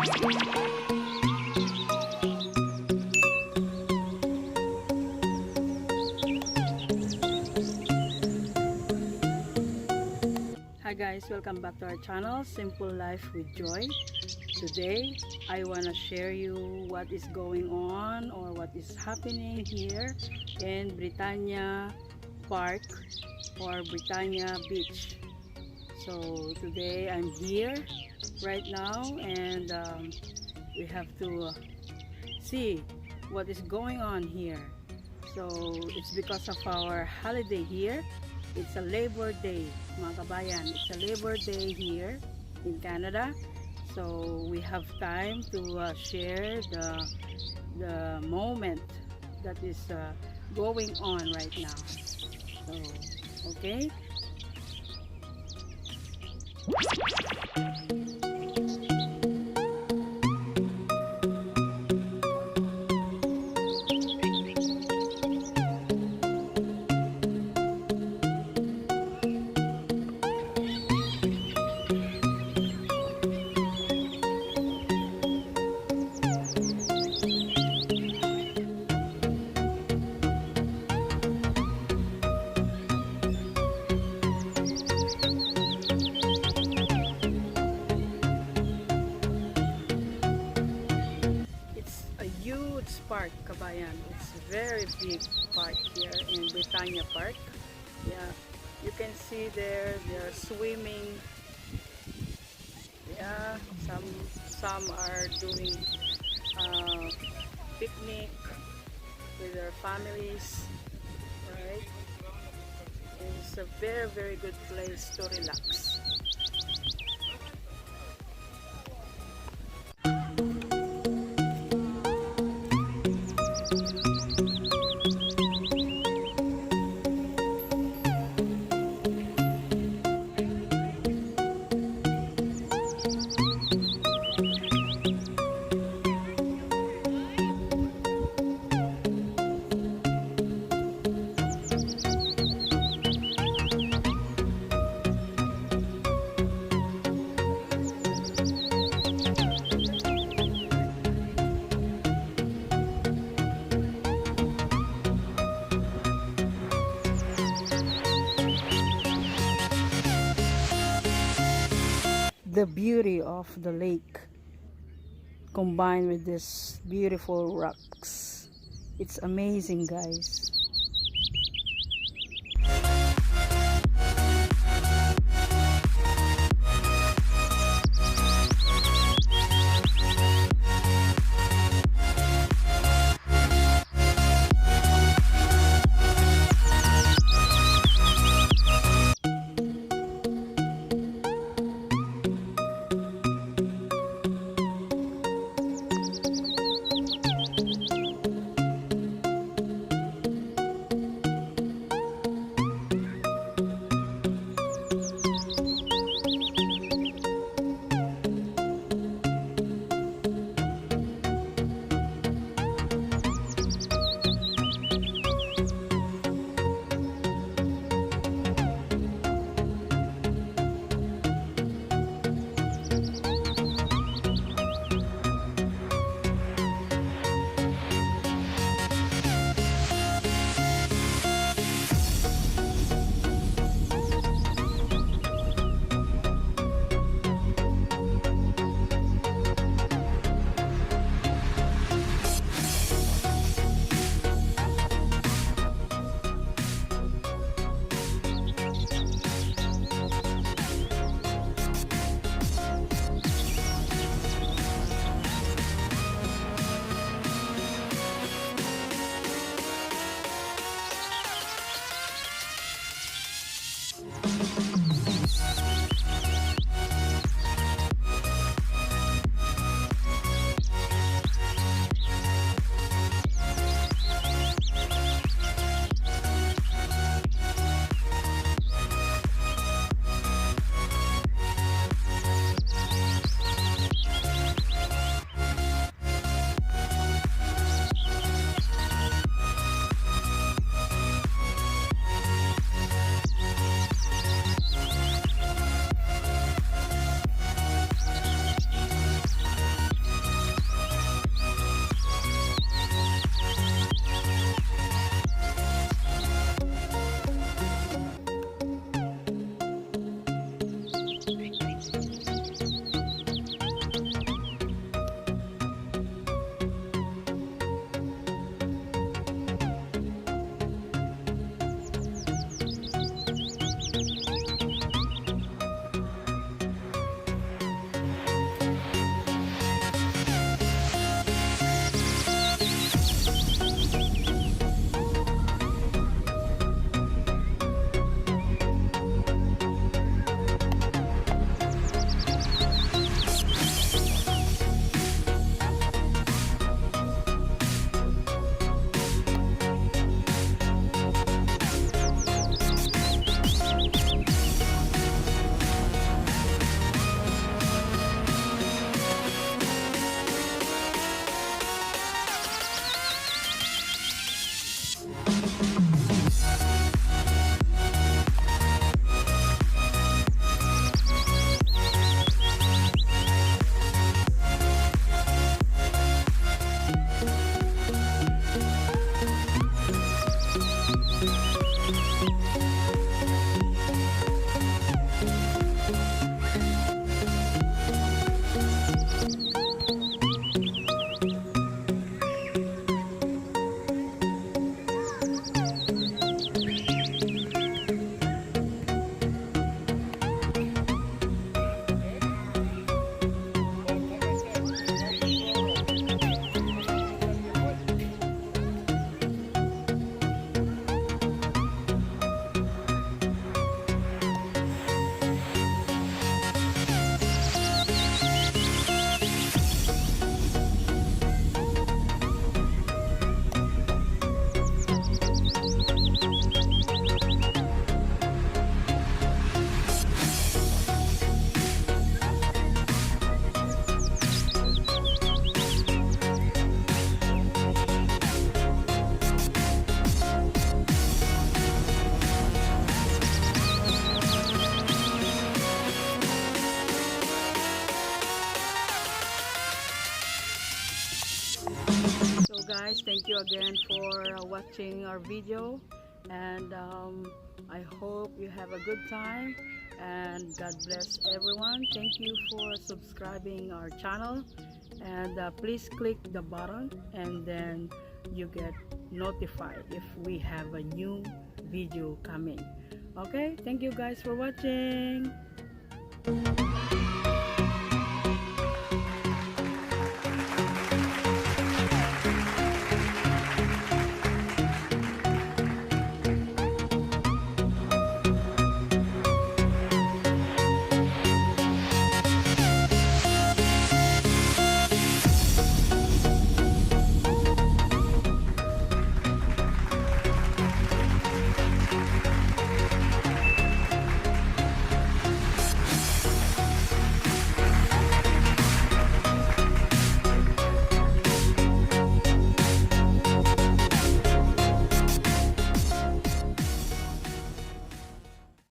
Hi guys, welcome back to our channel, Simple Life with Joy. Today, I want to share you what is going on or what is happening here in Britannia Park or Britannia Beach. So today I'm here right now and we have to see what is going on here. So it's because of our holiday here. It's a Labor Day, mga kabayan. It's a Labor Day here in Canada. So we have time to share the moment that is going on right now. So, okay. Park, kabayan. It's a very big park here in Britannia Park. Yeah, you can see there they're swimming. Yeah, some are doing picnic with their families, right? It's a very good place to relax. The beauty of the lake combined with this beautiful rocks, it's amazing, guys. guys, thank you again for watching our video, and I hope you have a good time, and God bless everyone. Thank you for subscribing our channel, and please click the button and then you get notified if we have a new video coming. Okay, thank you guys for watching.